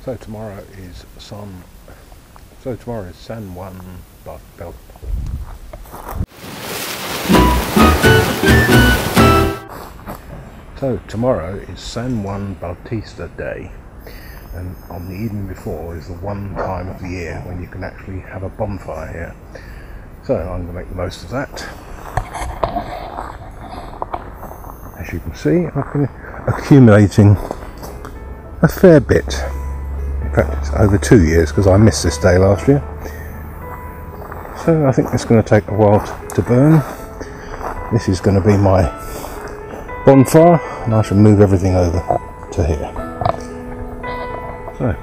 So tomorrow is San Juan Bautista. So tomorrow is San Juan Bautista Day, and on the evening before is the one time of the year when you can actually have a bonfire here. So I'm going to make the most of that. As you can see, I've been accumulating a fair bit. In fact, it's over 2 years because I missed this day last year. So I think it's going to take a while to burn. This is going to be my bonfire, and I shall move everything over to here. So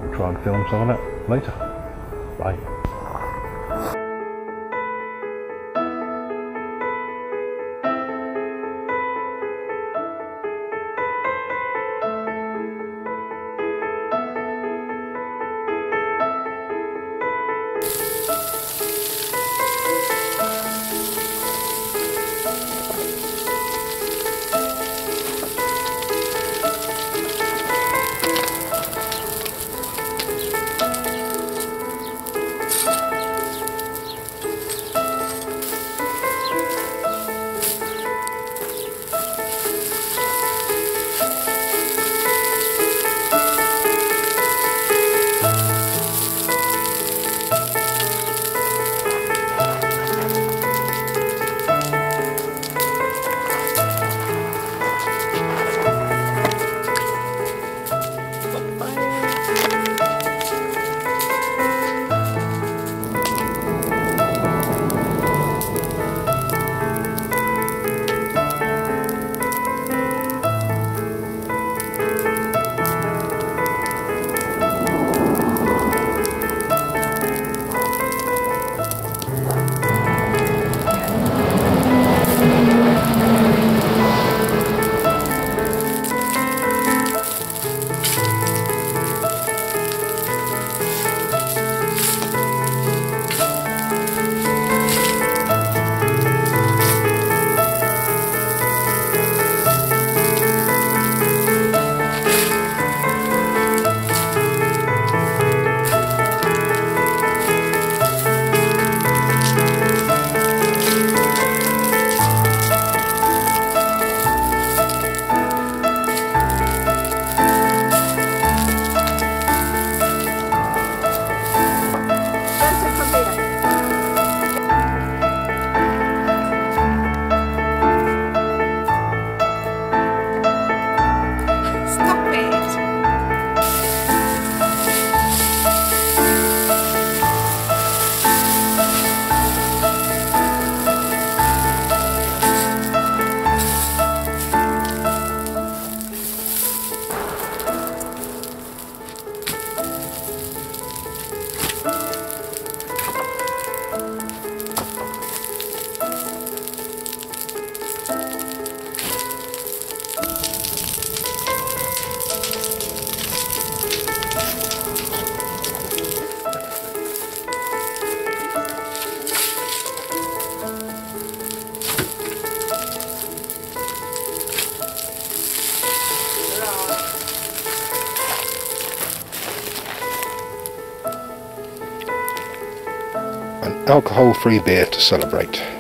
we'll try and film some of that later. Bye. Alcohol-free beer to celebrate.